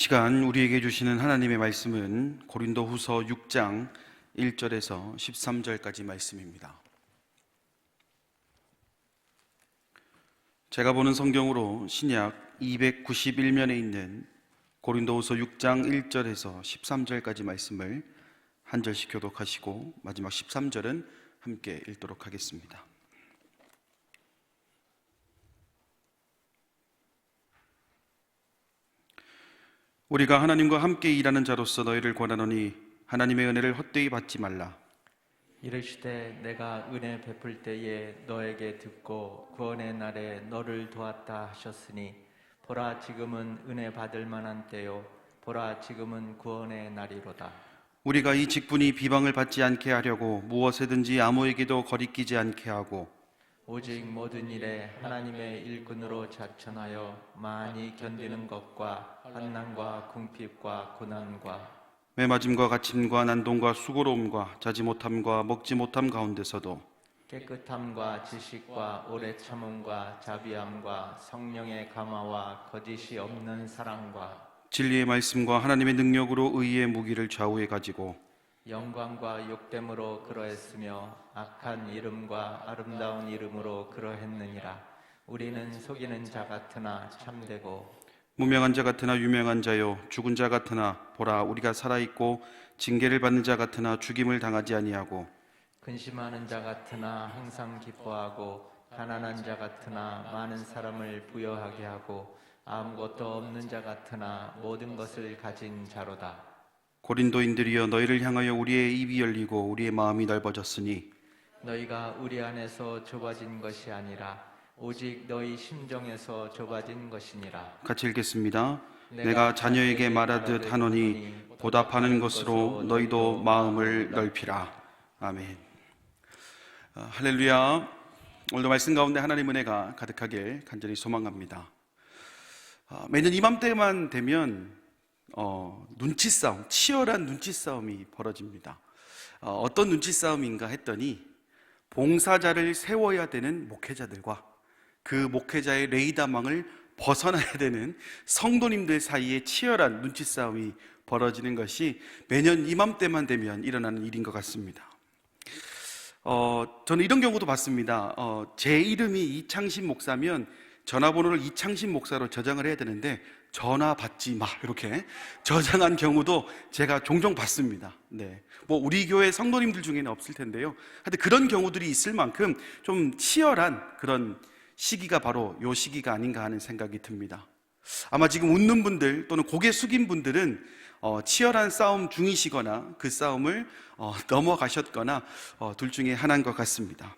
시간 우리에게 주시는 하나님의 말씀은 고린도후서 6장 1절에서 13절까지 말씀입니다. 제가 보는 성경으로 신약 291면에 있는 고린도후서 6장 1절에서 13절까지 말씀을 한 절씩 교독하시고 마지막 13절은 함께 읽도록 하겠습니다. 우리가 하나님과 함께 일하는 자로서 너희를 권하노니 하나님의 은혜를 헛되이 받지 말라. 이르시되 내가 은혜 베풀 때에 너에게 듣고 구원의 날에 너를 도왔다 하셨으니 보라 지금은 은혜 받을 만한 때요 보라 지금은 구원의 날이로다. 우리가 이 직분이 비방을 받지 않게 하려고 무엇에든지 아무에게도 거리끼지 않게 하고 오직 모든 일에 하나님의 일꾼으로 자천하여 많이 견디는 것과 환난과 궁핍과 고난과 매맞음과 갇힘과 난동과 수고로움과 자지 못함과 먹지 못함 가운데서도 깨끗함과 지식과 오래 참음과 자비함과 성령의 감화와 거짓이 없는 사랑과 진리의 말씀과 하나님의 능력으로 의의 무기를 좌우에 가지고 영광과 욕됨으로 그러했으며 악한 이름과 아름다운 이름으로 그러했느니라. 우리는 속이는 자 같으나 참되고 무명한 자 같으나 유명한 자요 죽은 자 같으나 보라 우리가 살아있고 징계를 받는 자 같으나 죽임을 당하지 아니하고 근심하는 자 같으나 항상 기뻐하고 가난한 자 같으나 많은 사람을 부여하게 하고 아무것도 없는 자 같으나 모든 것을 가진 자로다. 고린도인들이여 너희를 향하여 우리의 입이 열리고 우리의 마음이 넓어졌으니 너희가 우리 안에서 좁아진 것이 아니라 오직 너희 심정에서 좁아진 것이니라. 같이 읽겠습니다. 내가 자녀에게 말하듯 하노니 보답하는 것으로 너희도 마음을 넓히라. 아멘. 할렐루야. 오늘도 말씀 가운데 하나님 은혜가 가득하길 간절히 소망합니다. 매년 이맘때만 되면 눈치싸움, 치열한 눈치싸움이 벌어집니다. 어떤 눈치싸움인가 했더니 봉사자를 세워야 되는 목회자들과 그 목회자의 레이더망을 벗어나야 되는 성도님들 사이에 치열한 눈치싸움이 벌어지는 것이 매년 이맘때만 되면 일어나는 일인 것 같습니다. 저는 이런 경우도 봤습니다. 제 이름이 이창신 목사면 전화번호를 이창신 목사로 저장을 해야 되는데 전화 받지 마 이렇게 저장한 경우도 제가 종종 봤습니다. 네, 뭐 우리 교회 성도님들 중에는 없을 텐데요. 하여튼 그런 경우들이 있을 만큼 좀 치열한 그런 시기가 바로 요 시기가 아닌가 하는 생각이 듭니다. 아마 지금 웃는 분들 또는 고개 숙인 분들은 치열한 싸움 중이시거나 그 싸움을 넘어가셨거나 둘 중에 하나인 것 같습니다.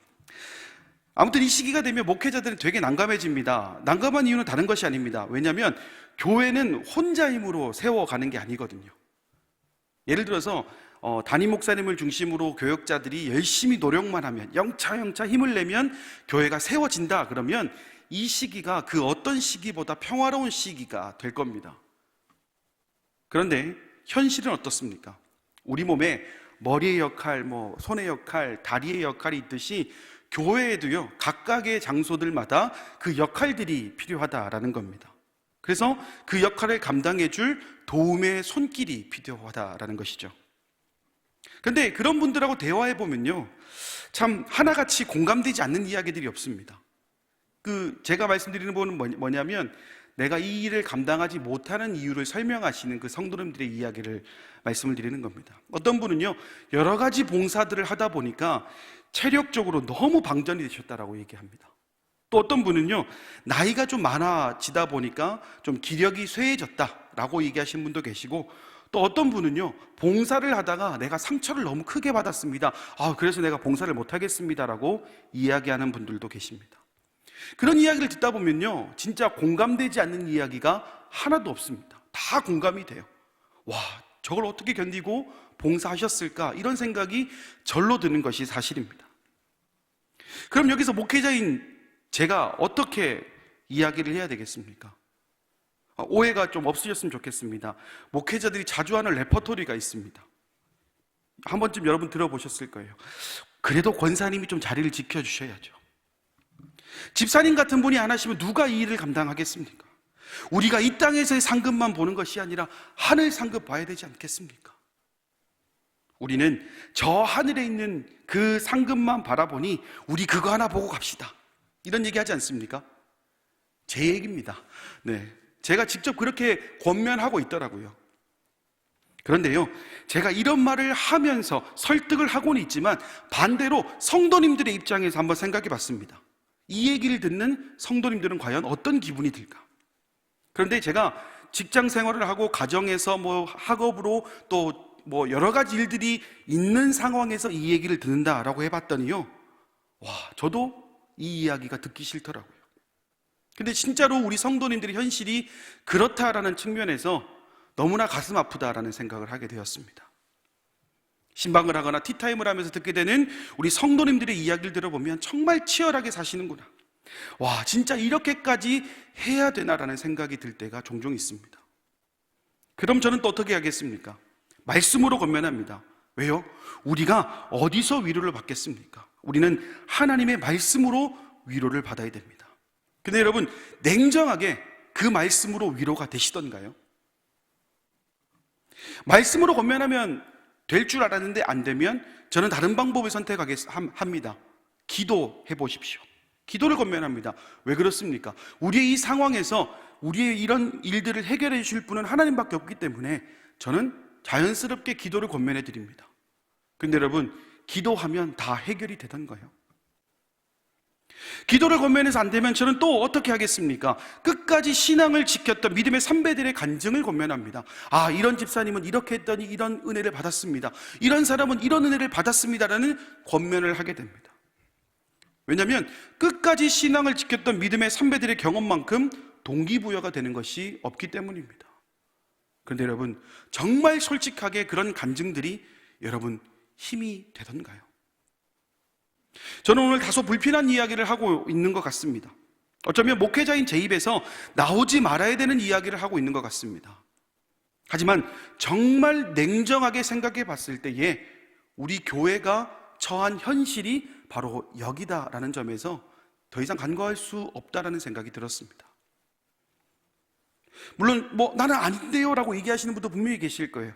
아무튼 이 시기가 되면 목회자들은 되게 난감해집니다. 난감한 이유는 다른 것이 아닙니다. 왜냐하면 교회는 혼자 힘으로 세워가는 게 아니거든요. 예를 들어서 담임 목사님을 중심으로 교역자들이 열심히 노력만 하면 영차 힘을 내면 교회가 세워진다 그러면 이 시기가 그 어떤 시기보다 평화로운 시기가 될 겁니다. 그런데 현실은 어떻습니까? 우리 몸에 머리의 역할, 손의 역할, 다리의 역할이 있듯이 교회에도요 각각의 장소들마다 그 역할들이 필요하다라는 겁니다. 그래서 그 역할을 감당해 줄 도움의 손길이 필요하다라는 것이죠. 그런데 그런 분들하고 대화해 보면요 참 하나같이 공감되지 않는 이야기들이 없습니다. 제가 말씀드리는 부분은 뭐냐면 내가 이 일을 감당하지 못하는 이유를 설명하시는 그 성도님들의 이야기를 말씀을 드리는 겁니다. 어떤 분은요 여러 가지 봉사들을 하다 보니까 체력적으로 너무 방전이 되셨다라고 얘기합니다. 또 어떤 분은요 나이가 좀 많아지다 보니까 좀 기력이 쇠해졌다라고 얘기하신 분도 계시고, 또 어떤 분은요 봉사를 하다가 내가 상처를 너무 크게 받았습니다. 그래서 내가 봉사를 못하겠습니다라고 이야기하는 분들도 계십니다. 그런 이야기를 듣다 보면요 진짜 공감되지 않는 이야기가 하나도 없습니다. 다 공감이 돼요. 와, 저걸 어떻게 견디고 봉사하셨을까, 이런 생각이 절로 드는 것이 사실입니다. 그럼 여기서 목회자인 제가 어떻게 이야기를 해야 되겠습니까? 오해가 좀 없으셨으면 좋겠습니다. 목회자들이 자주 하는 레퍼토리가 있습니다. 한 번쯤 여러분 들어보셨을 거예요. 그래도 권사님이 좀 자리를 지켜주셔야죠. 집사님 같은 분이 안 하시면 누가 이 일을 감당하겠습니까? 우리가 이 땅에서의 상급만 보는 것이 아니라 하늘 상급 봐야 되지 않겠습니까? 우리는 저 하늘에 있는 그 상급만 바라보니 우리 그거 하나 보고 갑시다, 이런 얘기 하지 않습니까? 제 얘기입니다. 네, 제가 직접 그렇게 권면하고 있더라고요. 그런데요, 제가 이런 말을 하면서 설득을 하고는 있지만 반대로 성도님들의 입장에서 한번 생각해 봤습니다. 이 얘기를 듣는 성도님들은 과연 어떤 기분이 들까? 그런데 제가 직장 생활을 하고 가정에서 학업으로 또 여러 가지 일들이 있는 상황에서 이 얘기를 듣는다라고 해봤더니요, 와, 저도 이 이야기가 듣기 싫더라고요. 근데 진짜로 우리 성도님들의 현실이 그렇다라는 측면에서 너무나 가슴 아프다라는 생각을 하게 되었습니다. 신방을 하거나 티타임을 하면서 듣게 되는 우리 성도님들의 이야기를 들어보면 정말 치열하게 사시는구나, 와, 진짜 이렇게까지 해야 되나라는 생각이 들 때가 종종 있습니다. 그럼 저는 또 어떻게 하겠습니까? 말씀으로 권면합니다. 왜요? 우리가 어디서 위로를 받겠습니까? 우리는 하나님의 말씀으로 위로를 받아야 됩니다. 근데 여러분, 냉정하게 그 말씀으로 위로가 되시던가요? 말씀으로 권면하면 될 줄 알았는데 안 되면 저는 다른 방법을 선택합니다. 기도해 보십시오. 기도를 권면합니다. 왜 그렇습니까? 우리의 이 상황에서 우리의 이런 일들을 해결해 주실 분은 하나님밖에 없기 때문에 저는 자연스럽게 기도를 권면해 드립니다. 그런데 여러분, 기도하면 다 해결이 되던 거예요. 기도를 권면해서 안 되면 저는 또 어떻게 하겠습니까? 끝까지 신앙을 지켰던 믿음의 선배들의 간증을 권면합니다. 아, 이런 집사님은 이렇게 했더니 이런 은혜를 받았습니다, 이런 사람은 이런 은혜를 받았습니다라는 권면을 하게 됩니다. 왜냐하면 끝까지 신앙을 지켰던 믿음의 선배들의 경험만큼 동기부여가 되는 것이 없기 때문입니다. 그런데 여러분, 정말 솔직하게 그런 간증들이 여러분 힘이 되던가요? 저는 오늘 다소 불편한 이야기를 하고 있는 것 같습니다. 어쩌면 목회자인 제 입에서 나오지 말아야 되는 이야기를 하고 있는 것 같습니다. 하지만 정말 냉정하게 생각해 봤을 때에 우리 교회가 처한 현실이 바로 여기다라는 점에서 더 이상 간과할 수 없다라는 생각이 들었습니다. 물론 나는 아닌데요 라고 얘기하시는 분도 분명히 계실 거예요.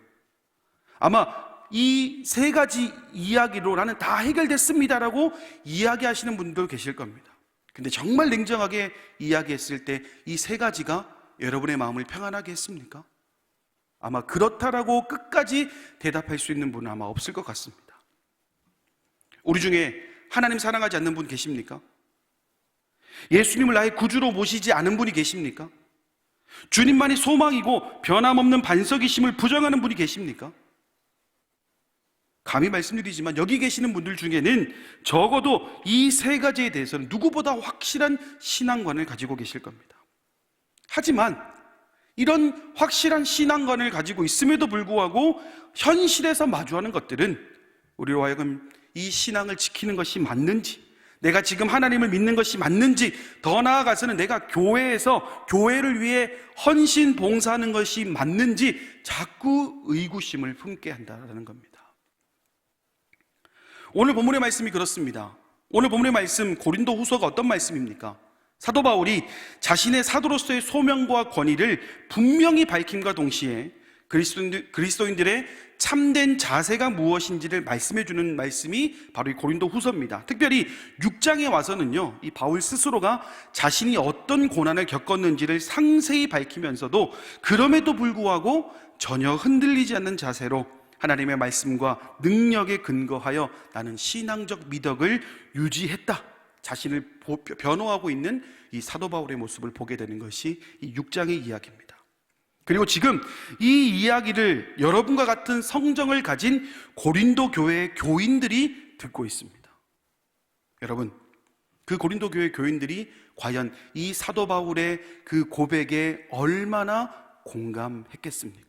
아마 이 세 가지 이야기로 나는 다 해결됐습니다라고 이야기하시는 분도 계실 겁니다. 근데 정말 냉정하게 이야기했을 때 이 세 가지가 여러분의 마음을 평안하게 했습니까? 아마 그렇다라고 끝까지 대답할 수 있는 분은 아마 없을 것 같습니다. 우리 중에 하나님 사랑하지 않는 분 계십니까? 예수님을 나의 구주로 모시지 않은 분이 계십니까? 주님만이 소망이고 변함없는 반석이심을 부정하는 분이 계십니까? 감히 말씀드리지만 여기 계시는 분들 중에는 적어도 이 세 가지에 대해서는 누구보다 확실한 신앙관을 가지고 계실 겁니다. 하지만 이런 확실한 신앙관을 가지고 있음에도 불구하고 현실에서 마주하는 것들은 우리로 하여금 이 신앙을 지키는 것이 맞는지, 내가 지금 하나님을 믿는 것이 맞는지, 더 나아가서는 내가 교회에서 교회를 위해 헌신 봉사하는 것이 맞는지 자꾸 의구심을 품게 한다는 겁니다. 오늘 본문의 말씀이 그렇습니다. 오늘 본문의 말씀 고린도 후서가 어떤 말씀입니까? 사도 바울이 자신의 사도로서의 소명과 권위를 분명히 밝힘과 동시에 그리스도인들의 참된 자세가 무엇인지를 말씀해 주는 말씀이 바로 이 고린도 후서입니다. 특별히 6장에 와서는요, 이 바울 스스로가 자신이 어떤 고난을 겪었는지를 상세히 밝히면서도 그럼에도 불구하고 전혀 흔들리지 않는 자세로 하나님의 말씀과 능력에 근거하여 나는 신앙적 미덕을 유지했다, 자신을 변호하고 있는 이 사도 바울의 모습을 보게 되는 것이 이 6장의 이야기입니다. 그리고 지금 이 이야기를 여러분과 같은 성정을 가진 고린도 교회의 교인들이 듣고 있습니다. 여러분, 그 고린도 교회 교인들이 과연 이 사도 바울의 그 고백에 얼마나 공감했겠습니까?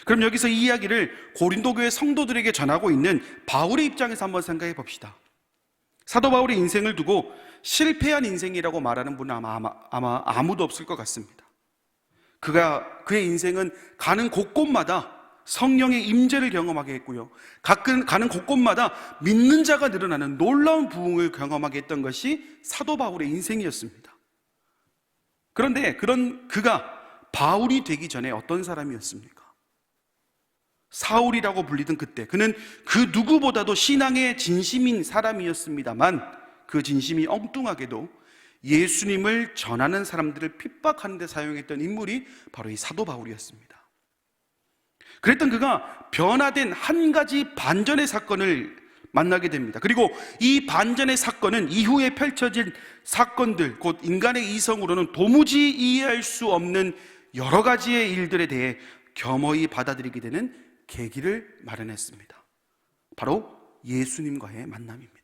그럼 여기서 이 이야기를 고린도 교회 성도들에게 전하고 있는 바울의 입장에서 한번 생각해 봅시다. 사도 바울의 인생을 두고 실패한 인생이라고 말하는 분은 아마 아무도 없을 것 같습니다. 그의 인생은 가는 곳곳마다 성령의 임재를 경험하게 했고요, 가는 곳곳마다 믿는 자가 늘어나는 놀라운 부흥을 경험하게 했던 것이 사도 바울의 인생이었습니다. 그런데 그가 바울이 되기 전에 어떤 사람이었습니까? 사울이라고 불리던 그때 그는 그 누구보다도 신앙에 진심인 사람이었습니다만 그 진심이 엉뚱하게도 예수님을 전하는 사람들을 핍박하는 데 사용했던 인물이 바로 이 사도 바울이었습니다. 그랬던 그가 변화된 한 가지 반전의 사건을 만나게 됩니다. 그리고 이 반전의 사건은 이후에 펼쳐진 사건들, 곧 인간의 이성으로는 도무지 이해할 수 없는 여러 가지의 일들에 대해 겸허히 받아들이게 되는 계기를 마련했습니다. 바로 예수님과의 만남입니다.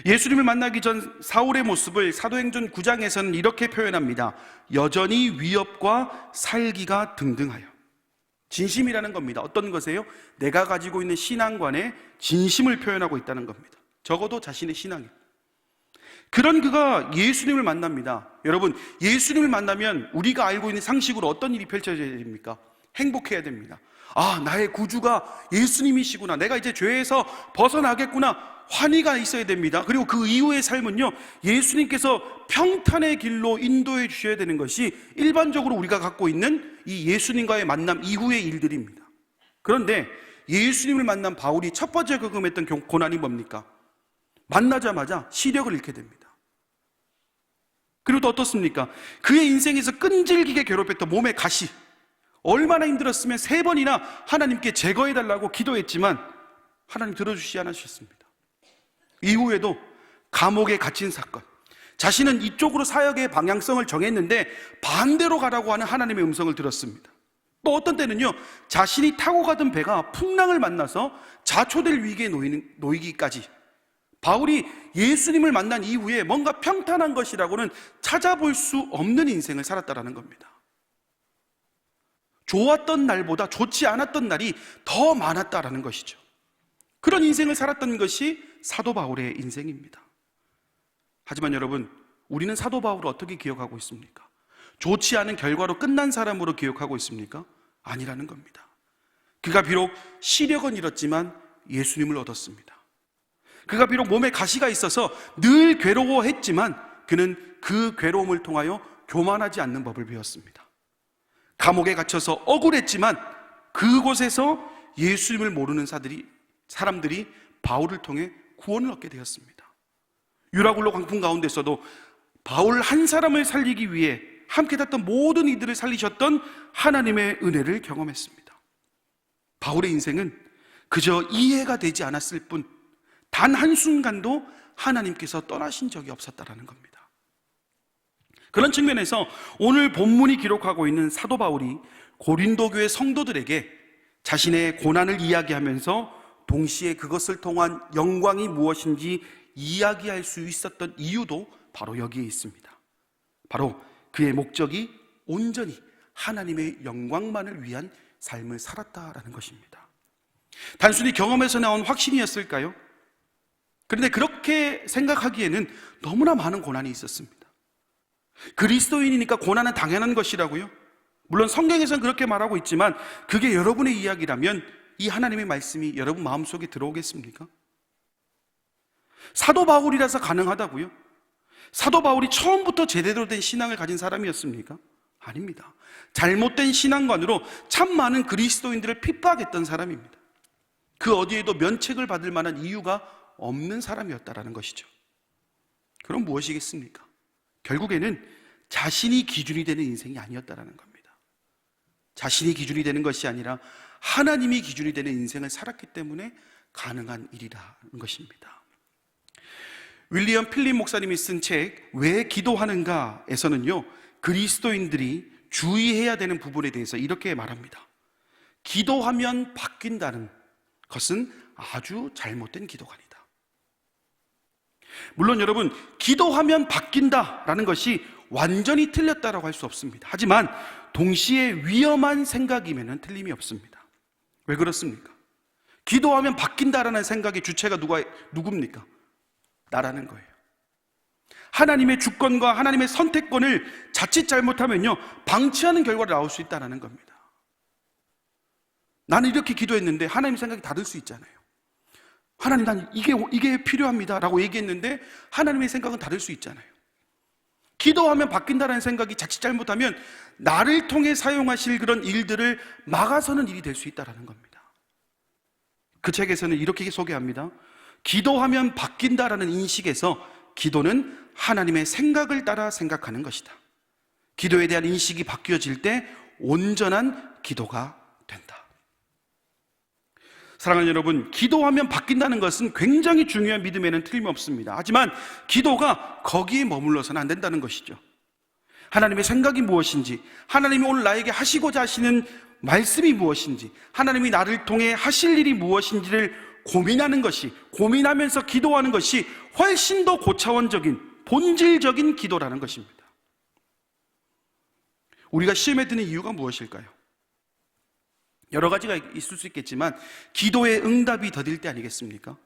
예수님을 만나기 전 사울의 모습을 사도행전 9장에서는 이렇게 표현합니다. 여전히 위협과 살기가 등등하여. 진심이라는 겁니다. 어떤 것이에요? 내가 가지고 있는 신앙관에 진심을 표현하고 있다는 겁니다. 적어도 자신의 신앙이. 그런 그가 예수님을 만납니다. 여러분, 예수님을 만나면 우리가 알고 있는 상식으로 어떤 일이 펼쳐져야 됩니까? 행복해야 됩니다. 아, 나의 구주가 예수님이시구나. 내가 이제 죄에서 벗어나겠구나. 환희가 있어야 됩니다. 그리고 그 이후의 삶은요, 예수님께서 평탄의 길로 인도해 주셔야 되는 것이 일반적으로 우리가 갖고 있는 이 예수님과의 만남 이후의 일들입니다. 그런데 예수님을 만난 바울이 첫 번째 경험했던 고난이 뭡니까? 만나자마자 시력을 잃게 됩니다. 그리고 또 어떻습니까? 그의 인생에서 끈질기게 괴롭혔던 몸의 가시, 얼마나 힘들었으면 3번이나 하나님께 제거해달라고 기도했지만 하나님 들어주시지 않으셨습니다. 이후에도 감옥에 갇힌 사건, 자신은 이쪽으로 사역의 방향성을 정했는데 반대로 가라고 하는 하나님의 음성을 들었습니다. 또 어떤 때는요, 자신이 타고 가던 배가 풍랑을 만나서 자초될 위기에 놓이기까지. 바울이 예수님을 만난 이후에 뭔가 평탄한 것이라고는 찾아볼 수 없는 인생을 살았다라는 겁니다. 좋았던 날보다 좋지 않았던 날이 더 많았다라는 것이죠. 그런 인생을 살았던 것이 사도 바울의 인생입니다. 하지만 여러분, 우리는 사도 바울을 어떻게 기억하고 있습니까? 좋지 않은 결과로 끝난 사람으로 기억하고 있습니까? 아니라는 겁니다. 그가 비록 시력은 잃었지만 예수님을 얻었습니다. 그가 비록 몸에 가시가 있어서 늘 괴로워했지만 그는 그 괴로움을 통하여 교만하지 않는 법을 배웠습니다. 감옥에 갇혀서 억울했지만 그곳에서 예수님을 모르는 사람들이 바울을 통해 구원을 얻게 되었습니다. 유라굴로 광풍 가운데서도 바울 한 사람을 살리기 위해 함께 탔던 모든 이들을 살리셨던 하나님의 은혜를 경험했습니다. 바울의 인생은 그저 이해가 되지 않았을 뿐 단 한순간도 하나님께서 떠나신 적이 없었다라는 겁니다. 그런 측면에서 오늘 본문이 기록하고 있는 사도 바울이 고린도 교회 성도들에게 자신의 고난을 이야기하면서 동시에 그것을 통한 영광이 무엇인지 이야기할 수 있었던 이유도 바로 여기에 있습니다. 바로 그의 목적이 온전히 하나님의 영광만을 위한 삶을 살았다라는 것입니다. 단순히 경험에서 나온 확신이었을까요? 그런데 그렇게 생각하기에는 너무나 많은 고난이 있었습니다. 그리스도인이니까 고난은 당연한 것이라고요? 물론 성경에서는 그렇게 말하고 있지만 그게 여러분의 이야기라면 이 하나님의 말씀이 여러분 마음속에 들어오겠습니까? 사도 바울이라서 가능하다고요? 사도 바울이 처음부터 제대로 된 신앙을 가진 사람이었습니까? 아닙니다. 잘못된 신앙관으로 참 많은 그리스도인들을 핍박했던 사람입니다. 그 어디에도 면책을 받을 만한 이유가 없는 사람이었다라는 것이죠. 그럼 무엇이겠습니까? 결국에는 자신이 기준이 되는 인생이 아니었다라는 겁니다. 자신이 기준이 되는 것이 아니라 하나님이 기준이 되는 인생을 살았기 때문에 가능한 일이라는 것입니다. 윌리엄 필립 목사님이 쓴 책 왜 기도하는가에서는요, 그리스도인들이 주의해야 되는 부분에 대해서 이렇게 말합니다. 기도하면 바뀐다는 것은 아주 잘못된 기도관이다. 물론 여러분, 기도하면 바뀐다라는 것이 완전히 틀렸다라고 할 수 없습니다. 하지만 동시에 위험한 생각이면 틀림이 없습니다. 왜 그렇습니까? 기도하면 바뀐다라는 생각의 주체가 누굽니까? 나라는 거예요. 하나님의 주권과 하나님의 선택권을 자칫 잘못하면요, 방치하는 결과가 나올 수 있다는 겁니다. 나는 이렇게 기도했는데 하나님 생각이 다를 수 있잖아요. 하나님, 난 이게 필요합니다 라고 얘기했는데 하나님의 생각은 다를 수 있잖아요. 기도하면 바뀐다는 생각이 자칫 잘못하면 나를 통해 사용하실 그런 일들을 막아서는 일이 될 수 있다는 겁니다. 그 책에서는 이렇게 소개합니다. 기도하면 바뀐다라는 인식에서 기도는 하나님의 생각을 따라 생각하는 것이다. 기도에 대한 인식이 바뀌어질 때 온전한 기도가 된다. 사랑하는 여러분, 기도하면 바뀐다는 것은 굉장히 중요한 믿음에는 틀림없습니다. 하지만 기도가 거기에 머물러서는 안 된다는 것이죠. 하나님의 생각이 무엇인지, 하나님이 오늘 나에게 하시고자 하시는 말씀이 무엇인지, 하나님이 나를 통해 하실 일이 무엇인지를 고민하는 것이, 고민하면서 기도하는 것이 훨씬 더 고차원적인, 본질적인 기도라는 것입니다. 우리가 시험에 드는 이유가 무엇일까요? 여러 가지가 있을 수 있겠지만 기도의 응답이 더딜 때 아니겠습니까?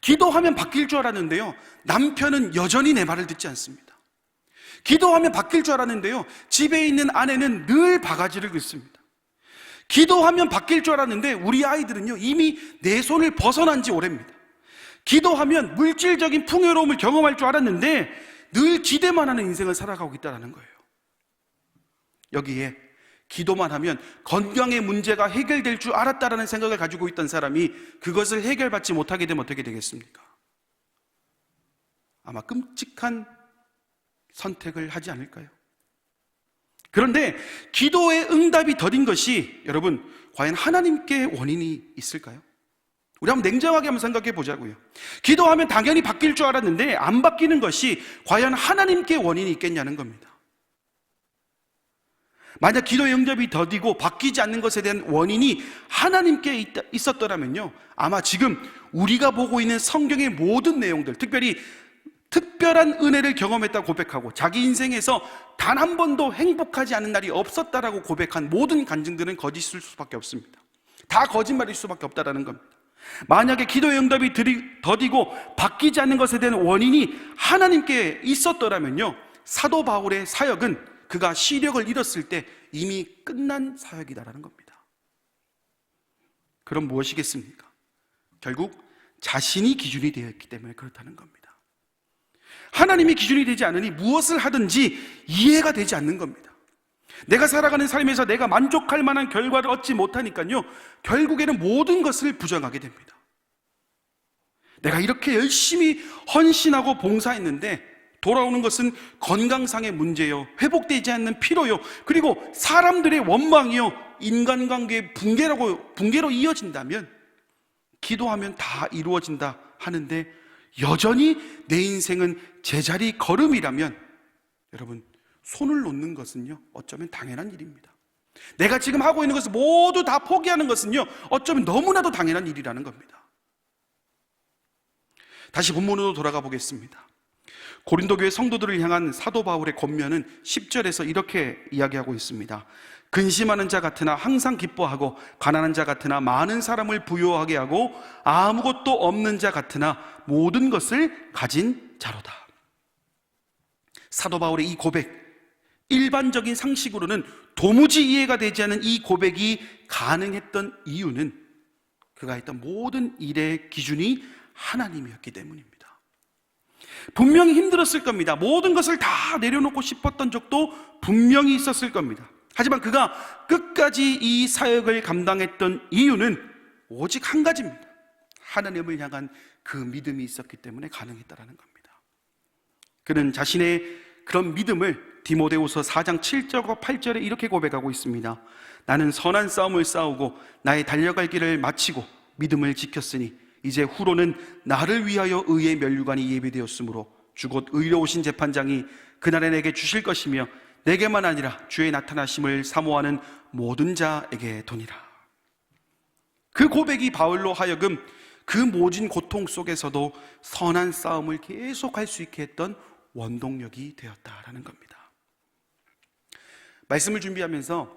기도하면 바뀔 줄 알았는데요, 남편은 여전히 내 말을 듣지 않습니다. 기도하면 바뀔 줄 알았는데요, 집에 있는 아내는 늘 바가지를 긁습니다. 기도하면 바뀔 줄 알았는데 우리 아이들은요, 이미 내 손을 벗어난 지 오래입니다. 기도하면 물질적인 풍요로움을 경험할 줄 알았는데 늘 기대만 하는 인생을 살아가고 있다는 거예요. 여기에 기도만 하면 건강의 문제가 해결될 줄 알았다라는 생각을 가지고 있던 사람이 그것을 해결받지 못하게 되면 어떻게 되겠습니까? 아마 끔찍한 선택을 하지 않을까요? 그런데 기도의 응답이 더딘 것이 여러분, 과연 하나님께 원인이 있을까요? 우리 한번 냉정하게 한번 생각해 보자고요. 기도하면 당연히 바뀔 줄 알았는데 안 바뀌는 것이 과연 하나님께 원인이 있겠냐는 겁니다. 만약 기도의 응답이 더디고 바뀌지 않는 것에 대한 원인이 하나님께 있었더라면요, 아마 지금 우리가 보고 있는 성경의 모든 내용들, 특별히 특별한 은혜를 경험했다고 고백하고 자기 인생에서 단 한 번도 행복하지 않은 날이 없었다라고 고백한 모든 간증들은 거짓일 수밖에 없습니다. 다 거짓말일 수밖에 없다라는 겁니다. 만약에 기도의 응답이 더디고 바뀌지 않는 것에 대한 원인이 하나님께 있었더라면요, 사도 바울의 사역은 그가 시력을 잃었을 때 이미 끝난 사역이다라는 겁니다. 그럼 무엇이겠습니까? 결국 자신이 기준이 되어 있기 때문에 그렇다는 겁니다. 하나님이 기준이 되지 않으니 무엇을 하든지 이해가 되지 않는 겁니다. 내가 살아가는 삶에서 내가 만족할 만한 결과를 얻지 못하니까요, 결국에는 모든 것을 부정하게 됩니다. 내가 이렇게 열심히 헌신하고 봉사했는데 돌아오는 것은 건강상의 문제요, 회복되지 않는 피로요, 그리고 사람들의 원망이요, 인간관계의 붕괴로 이어진다면 기도하면 다 이루어진다 하는데 여전히 내 인생은 제자리 걸음이라면 여러분, 손을 놓는 것은요, 어쩌면 당연한 일입니다. 내가 지금 하고 있는 것을 모두 다 포기하는 것은요, 어쩌면 너무나도 당연한 일이라는 겁니다. 다시 본문으로 돌아가 보겠습니다. 고린도 교회 성도들을 향한 사도 바울의 권면은 10절에서 이렇게 이야기하고 있습니다. 근심하는 자 같으나 항상 기뻐하고, 가난한 자 같으나 많은 사람을 부유하게 하고, 아무것도 없는 자 같으나 모든 것을 가진 자로다. 사도 바울의 이 고백, 일반적인 상식으로는 도무지 이해가 되지 않는 이 고백이 가능했던 이유는 그가 했던 모든 일의 기준이 하나님이었기 때문입니다. 분명히 힘들었을 겁니다. 모든 것을 다 내려놓고 싶었던 적도 분명히 있었을 겁니다. 하지만 그가 끝까지 이 사역을 감당했던 이유는 오직 한 가지입니다. 하나님을 향한 그 믿음이 있었기 때문에 가능했다는 겁니다. 그는 자신의 그런 믿음을 디모데후서 4장 7절과 8절에 이렇게 고백하고 있습니다. 나는 선한 싸움을 싸우고 나의 달려갈 길을 마치고 믿음을 지켰으니 이제 후로는 나를 위하여 의의 면류관이 예비되었으므로 주 곧 의로우신 재판장이 그날에 내게 주실 것이며 내게만 아니라 주의 나타나심을 사모하는 모든 자에게 도니라. 그 고백이 바울로 하여금 그 모진 고통 속에서도 선한 싸움을 계속할 수 있게 했던 원동력이 되었다라는 겁니다. 말씀을 준비하면서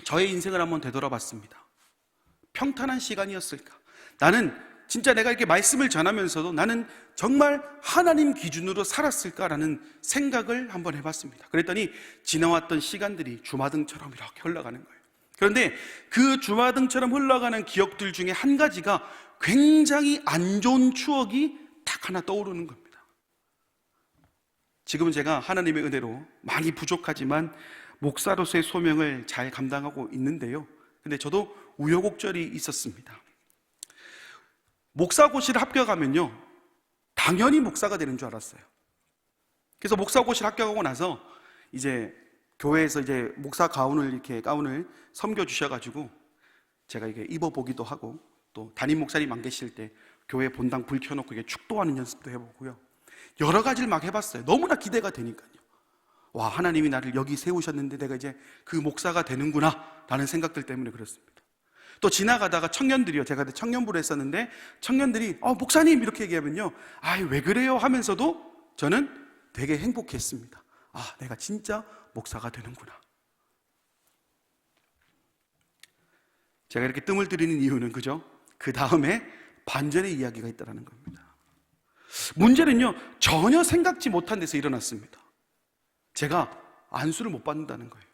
저의 인생을 한번 되돌아봤습니다. 평탄한 시간이었을까? 나는 진짜 내가 이렇게 말씀을 전하면서도 나는 정말 하나님 기준으로 살았을까라는 생각을 한번 해봤습니다. 그랬더니 지나왔던 시간들이 주마등처럼 이렇게 흘러가는 거예요. 그런데 그 주마등처럼 흘러가는 기억들 중에 한 가지가 굉장히 안 좋은 추억이 딱 하나 떠오르는 겁니다. 지금은 제가 하나님의 은혜로 많이 부족하지만 목사로서의 소명을 잘 감당하고 있는데요. 근데 저도 우여곡절이 있었습니다. 목사고시를 합격하면요, 당연히 목사가 되는 줄 알았어요. 그래서 목사고시를 합격하고 나서 이제 교회에서 이제 목사 가운을 섬겨주셔가지고 제가 이게 입어보기도 하고, 또 담임 목사님 안 계실 때 교회 본당 불 켜놓고 이게 축도하는 연습도 해보고요. 여러 가지를 막 해봤어요. 너무나 기대가 되니까요. 와, 하나님이 나를 여기 세우셨는데 내가 이제 그 목사가 되는구나 라는 생각들 때문에 그렇습니다. 또 지나가다가 청년들이요, 제가 그때 청년부를 했었는데 청년들이 목사님 이렇게 얘기하면요, 왜 그래요 하면서도 저는 되게 행복했습니다. 내가 진짜 목사가 되는구나. 제가 이렇게 뜸을 들이는 이유는 그죠? 그 다음에 반전의 이야기가 있다는 겁니다. 문제는요, 전혀 생각지 못한 데서 일어났습니다. 제가 안수를 못 받는다는 거예요.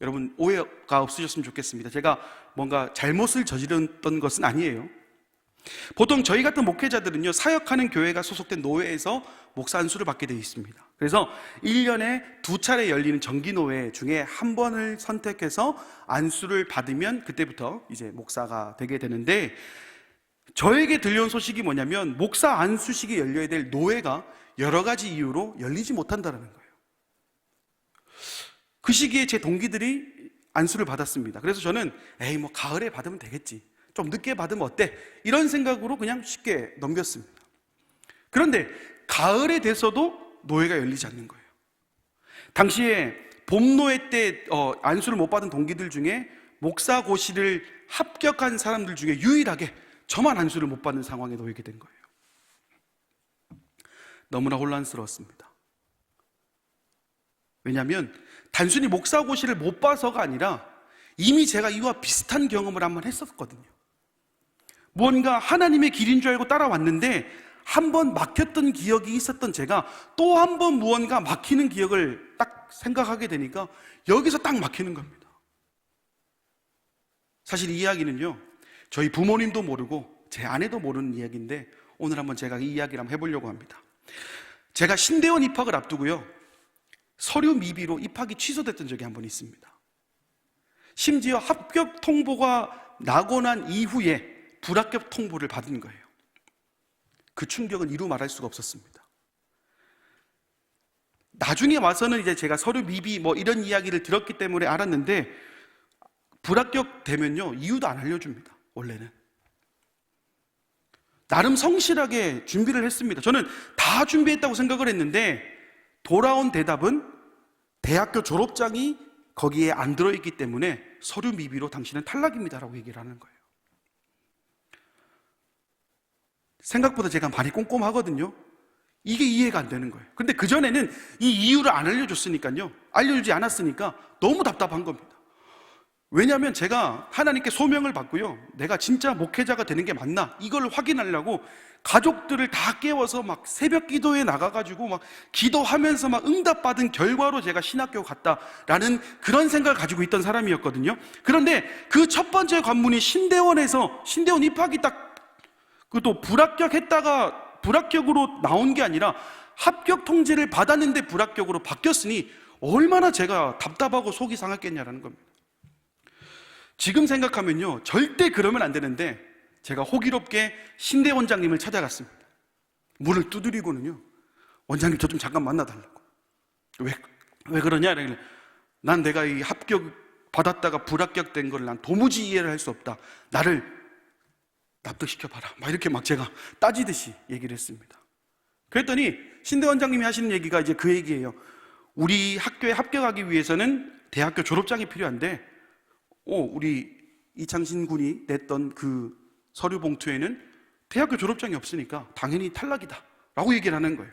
여러분, 오해가 없으셨으면 좋겠습니다. 제가 뭔가 잘못을 저질렀던 것은 아니에요. 보통 저희 같은 목회자들은요, 사역하는 교회가 소속된 노회에서 목사 안수를 받게 되어 있습니다. 그래서 1년에 2차례 열리는 정기노회 중에 한 번을 선택해서 안수를 받으면 그때부터 이제 목사가 되게 되는데, 저에게 들려온 소식이 뭐냐면 목사 안수식이 열려야 될 노회가 여러 가지 이유로 열리지 못한다는 거예요. 그 시기에 제 동기들이 안수를 받았습니다. 그래서 저는 가을에 받으면 되겠지, 좀 늦게 받으면 어때, 이런 생각으로 그냥 쉽게 넘겼습니다. 그런데 가을에 돼서도 노회가 열리지 않는 거예요. 당시에 봄노회 때 안수를 못 받은 동기들 중에 목사고시를 합격한 사람들 중에 유일하게 저만 안수를 못 받는 상황에 놓이게 된 거예요. 너무나 혼란스러웠습니다. 왜냐하면 단순히 목사고시를 못 봐서가 아니라 이미 제가 이와 비슷한 경험을 한번 했었거든요. 무언가 하나님의 길인 줄 알고 따라왔는데 한 번 막혔던 기억이 있었던 제가 또 한 번 무언가 막히는 기억을 딱 생각하게 되니까 여기서 딱 막히는 겁니다. 사실 이 이야기는요, 저희 부모님도 모르고 제 아내도 모르는 이야기인데 오늘 한번 제가 이 이야기를 한번 해보려고 합니다. 제가 신대원 입학을 앞두고요, 서류 미비로 입학이 취소됐던 적이 한 번 있습니다. 심지어 합격 통보가 나고 난 이후에 불합격 통보를 받은 거예요. 그 충격은 이루 말할 수가 없었습니다. 나중에 와서는 이제 제가 서류 미비 이런 이야기를 들었기 때문에 알았는데, 불합격 되면요, 이유도 안 알려줍니다. 원래는 나름 성실하게 준비를 했습니다. 저는 다 준비했다고 생각을 했는데 돌아온 대답은 대학교 졸업장이 거기에 안 들어있기 때문에 서류 미비로 당신은 탈락입니다라고 얘기를 하는 거예요. 생각보다 제가 많이 꼼꼼하거든요. 이게 이해가 안 되는 거예요. 근데 그전에는 이 이유를 안 알려줬으니까요, 알려주지 않았으니까 너무 답답한 겁니다. 왜냐하면 제가 하나님께 소명을 받고요, 내가 진짜 목회자가 되는 게 맞나 이걸 확인하려고 가족들을 다 깨워서 막 새벽 기도에 나가가지고 막 기도하면서 막 응답받은 결과로 제가 신학교 갔다라는 그런 생각을 가지고 있던 사람이었거든요. 그런데 그 첫 번째 관문이 신대원 입학이 딱, 그것도 불합격했다가 불합격으로 나온 게 아니라 합격 통지를 받았는데 불합격으로 바뀌었으니 얼마나 제가 답답하고 속이 상했겠냐라는 겁니다. 지금 생각하면요, 절대 그러면 안 되는데 제가 호기롭게 신대 원장님을 찾아갔습니다. 문을 두드리고는요, 원장님 저 좀 잠깐 만나달라고. 왜 그러냐? 난 내가 이 합격 받았다가 불합격된 걸 난 도무지 이해를 할 수 없다. 나를 납득시켜봐라. 막 이렇게 막 제가 따지듯이 얘기를 했습니다. 그랬더니 신대 원장님이 하시는 얘기가 이제 그 얘기예요. 우리 학교에 합격하기 위해서는 대학교 졸업장이 필요한데 우리 이창신 군이 냈던 그 서류 봉투에는 대학교 졸업장이 없으니까 당연히 탈락이다 라고 얘기를 하는 거예요.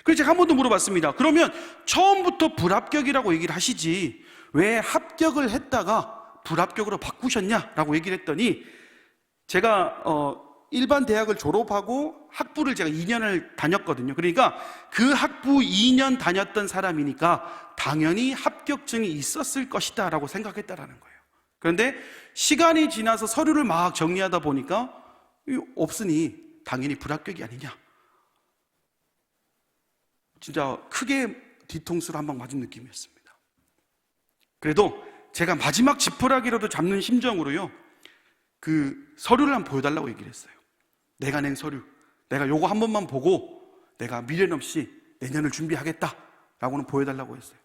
그래서 제가 한 번 더 물어봤습니다. 그러면 처음부터 불합격이라고 얘기를 하시지 왜 합격을 했다가 불합격으로 바꾸셨냐라고 얘기를 했더니, 제가 일반 대학을 졸업하고 학부를 제가 2년을 다녔거든요. 그러니까 그 학부 2년 다녔던 사람이니까 당연히 합격증이 있었을 것이다 라고 생각했다라는 거예요. 그런데 시간이 지나서 서류를 막 정리하다 보니까 없으니 당연히 불합격이 아니냐. 진짜 크게 뒤통수를 한 방 맞은 느낌이었습니다. 그래도 제가 마지막 지푸라기라도 잡는 심정으로요, 그 서류를 한번 보여달라고 얘기를 했어요. 내가 낸 서류, 내가 요거 한 번만 보고 내가 미련 없이 내년을 준비하겠다라고는 보여달라고 했어요.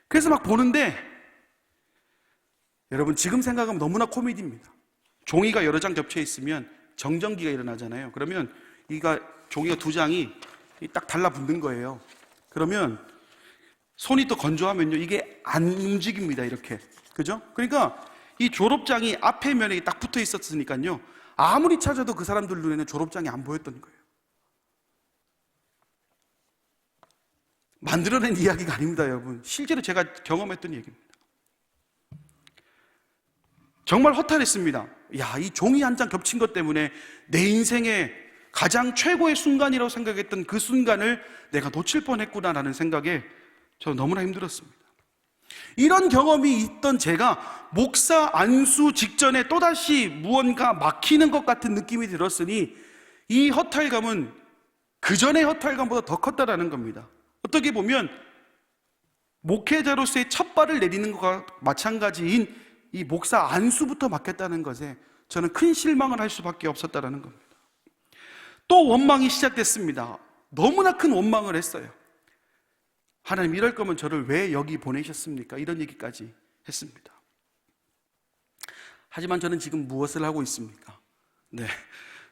그래서 막 보는데, 여러분 지금 생각하면 너무나 코미디입니다. 종이가 여러 장 겹쳐 있으면 정전기가 일어나잖아요. 그러면 종이가 두 장이 딱 달라붙는 거예요. 그러면 손이 또 건조하면요, 이게 안 움직입니다. 이렇게. 그죠? 그러니까 이 졸업장이 앞에 면에 딱 붙어 있었으니까요, 아무리 찾아도 그 사람들 눈에는 졸업장이 안 보였던 거예요. 만들어낸 이야기가 아닙니다, 여러분. 실제로 제가 경험했던 얘기입니다. 정말 허탈했습니다. 야, 이 종이 한 장 겹친 것 때문에 내 인생의 가장 최고의 순간이라고 생각했던 그 순간을 내가 놓칠 뻔했구나라는 생각에 저는 너무나 힘들었습니다. 이런 경험이 있던 제가 목사 안수 직전에 또다시 무언가 막히는 것 같은 느낌이 들었으니, 이 허탈감은 그 전의 허탈감보다 더 컸다라는 겁니다. 어떻게 보면 목회자로서의 첫 발을 내리는 것과 마찬가지인 이 목사 안수부터 막혔다는 것에 저는 큰 실망을 할 수밖에 없었다는 겁니다. 또 원망이 시작됐습니다. 너무나 큰 원망을 했어요. 하나님, 이럴 거면 저를 왜 여기 보내셨습니까? 이런 얘기까지 했습니다. 하지만 저는 지금 무엇을 하고 있습니까? 네,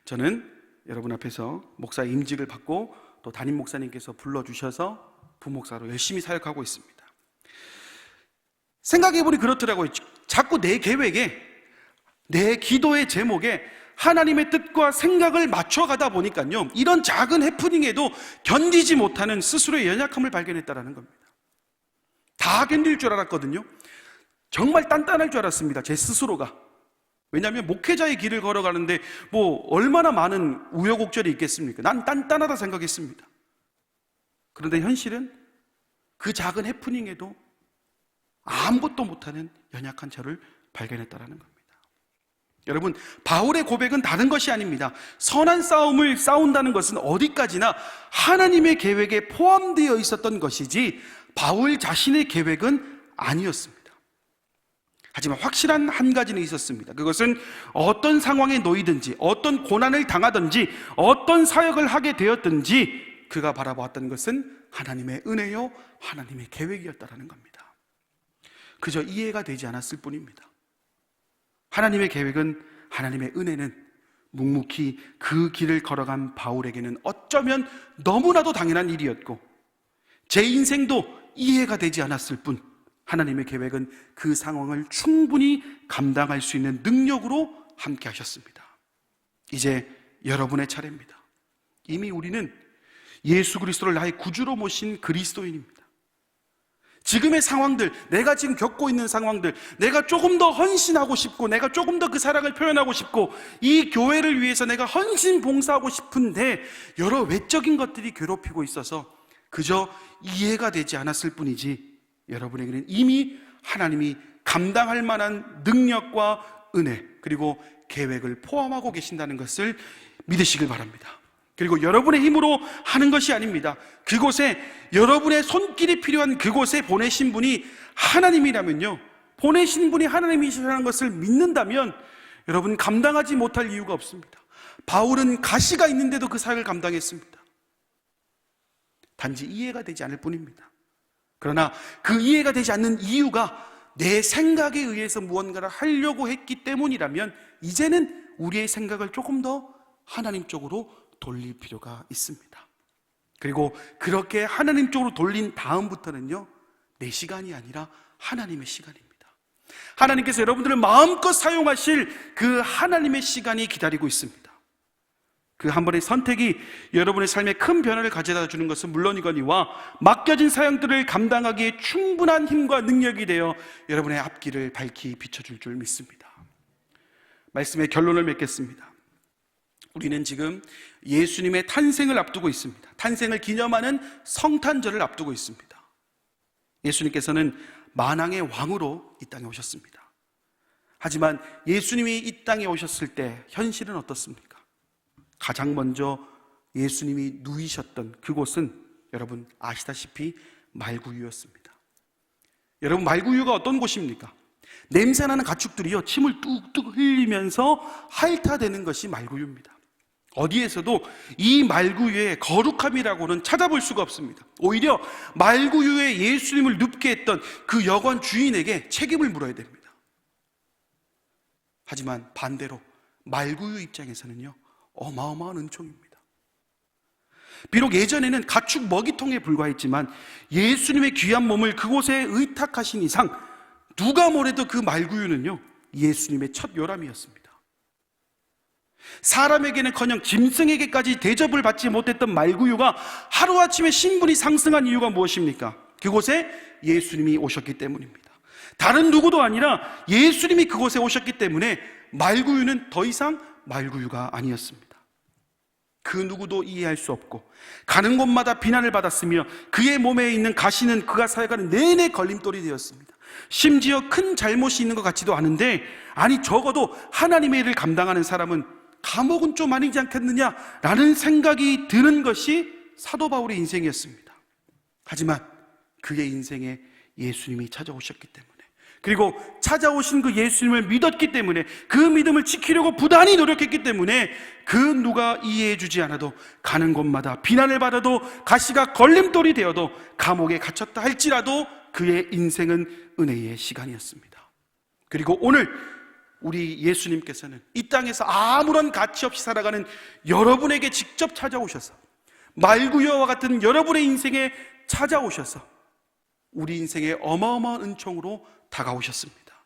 저는 여러분 앞에서 목사 임직을 받고 또 담임 목사님께서 불러주셔서 부목사로 열심히 사역하고 있습니다. 생각해보니 그렇더라고요. 자꾸 내 계획에, 내 기도의 제목에 하나님의 뜻과 생각을 맞춰가다 보니까요, 이런 작은 해프닝에도 견디지 못하는 스스로의 연약함을 발견했다는 겁니다. 다 견딜 줄 알았거든요. 정말 단단할 줄 알았습니다, 제 스스로가. 왜냐하면 목회자의 길을 걸어가는데 뭐 얼마나 많은 우여곡절이 있겠습니까? 난 단단하다 생각했습니다. 그런데 현실은 그 작은 해프닝에도 아무것도 못하는 연약한 저를 발견했다는 겁니다. 여러분, 바울의 고백은 다른 것이 아닙니다. 선한 싸움을 싸운다는 것은 어디까지나 하나님의 계획에 포함되어 있었던 것이지 바울 자신의 계획은 아니었습니다. 하지만 확실한 한 가지는 있었습니다. 그것은 어떤 상황에 놓이든지, 어떤 고난을 당하든지, 어떤 사역을 하게 되었든지 그가 바라보았던 것은 하나님의 은혜요, 하나님의 계획이었다는 겁니다. 그저 이해가 되지 않았을 뿐입니다. 하나님의 계획은, 하나님의 은혜는 묵묵히 그 길을 걸어간 바울에게는 어쩌면 너무나도 당연한 일이었고, 제 인생도 이해가 되지 않았을 뿐, 하나님의 계획은 그 상황을 충분히 감당할 수 있는 능력으로 함께 하셨습니다. 이제 여러분의 차례입니다. 이미 우리는 예수 그리스도를 나의 구주로 모신 그리스도인입니다. 지금의 상황들, 내가 지금 겪고 있는 상황들, 내가 조금 더 헌신하고 싶고, 내가 조금 더 그 사랑을 표현하고 싶고, 이 교회를 위해서 내가 헌신 봉사하고 싶은데 여러 외적인 것들이 괴롭히고 있어서 그저 이해가 되지 않았을 뿐이지, 여러분에게는 이미 하나님이 감당할 만한 능력과 은혜, 그리고 계획을 포함하고 계신다는 것을 믿으시길 바랍니다. 그리고 여러분의 힘으로 하는 것이 아닙니다. 그곳에, 여러분의 손길이 필요한 그곳에 보내신 분이 하나님이라면요, 보내신 분이 하나님이시라는 것을 믿는다면 여러분 감당하지 못할 이유가 없습니다. 바울은 가시가 있는데도 그 사역을 감당했습니다. 단지 이해가 되지 않을 뿐입니다. 그러나 그 이해가 되지 않는 이유가 내 생각에 의해서 무언가를 하려고 했기 때문이라면 이제는 우리의 생각을 조금 더 하나님 쪽으로 돌릴 필요가 있습니다. 그리고 그렇게 하나님 쪽으로 돌린 다음부터는요, 내 시간이 아니라 하나님의 시간입니다. 하나님께서 여러분들을 마음껏 사용하실 그 하나님의 시간이 기다리고 있습니다. 그 한 번의 선택이 여러분의 삶에 큰 변화를 가져다 주는 것은 물론이거니와 맡겨진 사역들을 감당하기에 충분한 힘과 능력이 되어 여러분의 앞길을 밝히 비춰줄 줄 믿습니다. 말씀의 결론을 맺겠습니다. 우리는 지금 예수님의 탄생을 앞두고 있습니다. 탄생을 기념하는 성탄절을 앞두고 있습니다. 예수님께서는 만왕의 왕으로 이 땅에 오셨습니다. 하지만 예수님이 이 땅에 오셨을 때 현실은 어떻습니까? 가장 먼저 예수님이 누이셨던 그곳은 여러분 아시다시피 말구유였습니다. 여러분 말구유가 어떤 곳입니까? 냄새나는 가축들이요 침을 뚝뚝 흘리면서 핥아대는 것이 말구유입니다. 어디에서도 이 말구유의 거룩함이라고는 찾아볼 수가 없습니다. 오히려 말구유에 예수님을 눕게 했던 그 여관 주인에게 책임을 물어야 됩니다. 하지만 반대로 말구유 입장에서는요 어마어마한 은총입니다. 비록 예전에는 가축 먹이통에 불과했지만 예수님의 귀한 몸을 그곳에 의탁하신 이상 누가 뭐래도 그 말구유는요 예수님의 첫 요람이었습니다. 사람에게는커녕 짐승에게까지 대접을 받지 못했던 말구유가 하루아침에 신분이 상승한 이유가 무엇입니까? 그곳에 예수님이 오셨기 때문입니다. 다른 누구도 아니라 예수님이 그곳에 오셨기 때문에 말구유는 더 이상 말구유가 아니었습니다. 그 누구도 이해할 수 없고 가는 곳마다 비난을 받았으며 그의 몸에 있는 가시는 그가 살아가는 내내 걸림돌이 되었습니다. 심지어 큰 잘못이 있는 것 같지도 않은데 아니 적어도 하나님의 일을 감당하는 사람은 감옥은 좀 아니지 않겠느냐라는 생각이 드는 것이 사도 바울의 인생이었습니다. 하지만 그의 인생에 예수님이 찾아오셨기 때문에 그리고 찾아오신 그 예수님을 믿었기 때문에 그 믿음을 지키려고 부단히 노력했기 때문에 그 누가 이해해 주지 않아도 가는 곳마다 비난을 받아도 가시가 걸림돌이 되어도 감옥에 갇혔다 할지라도 그의 인생은 은혜의 시간이었습니다. 그리고 오늘 우리 예수님께서는 이 땅에서 아무런 가치 없이 살아가는 여러분에게 직접 찾아오셔서 말구유와 같은 여러분의 인생에 찾아오셔서 우리 인생의 어마어마한 은총으로 다가오셨습니다.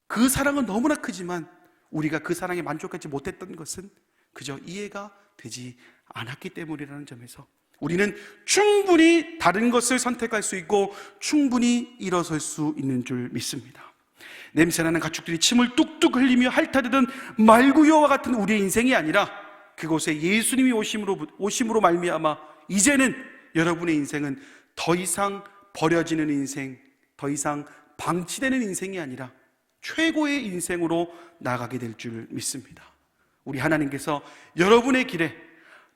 그 사랑은 너무나 크지만 우리가 그 사랑에 만족하지 못했던 것은 그저 이해가 되지 않았기 때문이라는 점에서 우리는 충분히 다른 것을 선택할 수 있고 충분히 일어설 수 있는 줄 믿습니다. 냄새나는 가축들이 침을 뚝뚝 흘리며 핥아대던 말구유와 같은 우리의 인생이 아니라 그곳에 예수님이 오심으로 말미암아 이제는 여러분의 인생은 더 이상 버려지는 인생, 더 이상 방치되는 인생이 아니라 최고의 인생으로 나가게 될 줄 믿습니다. 우리 하나님께서 여러분의 길에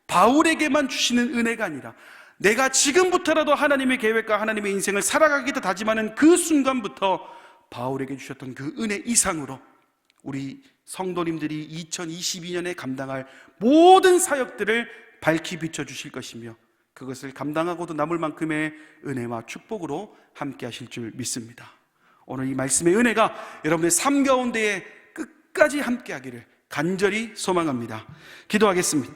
바울에게만 주시는 은혜가 아니라 내가 지금부터라도 하나님의 계획과 하나님의 인생을 살아가기도 다짐하는 그 순간부터 바울에게 주셨던 그 은혜 이상으로 우리 성도님들이 2022년에 감당할 모든 사역들을 밝히 비춰주실 것이며 그것을 감당하고도 남을 만큼의 은혜와 축복으로 함께 하실 줄 믿습니다. 오늘 이 말씀의 은혜가 여러분의 삶 가운데에 끝까지 함께 하기를 간절히 소망합니다. 기도하겠습니다.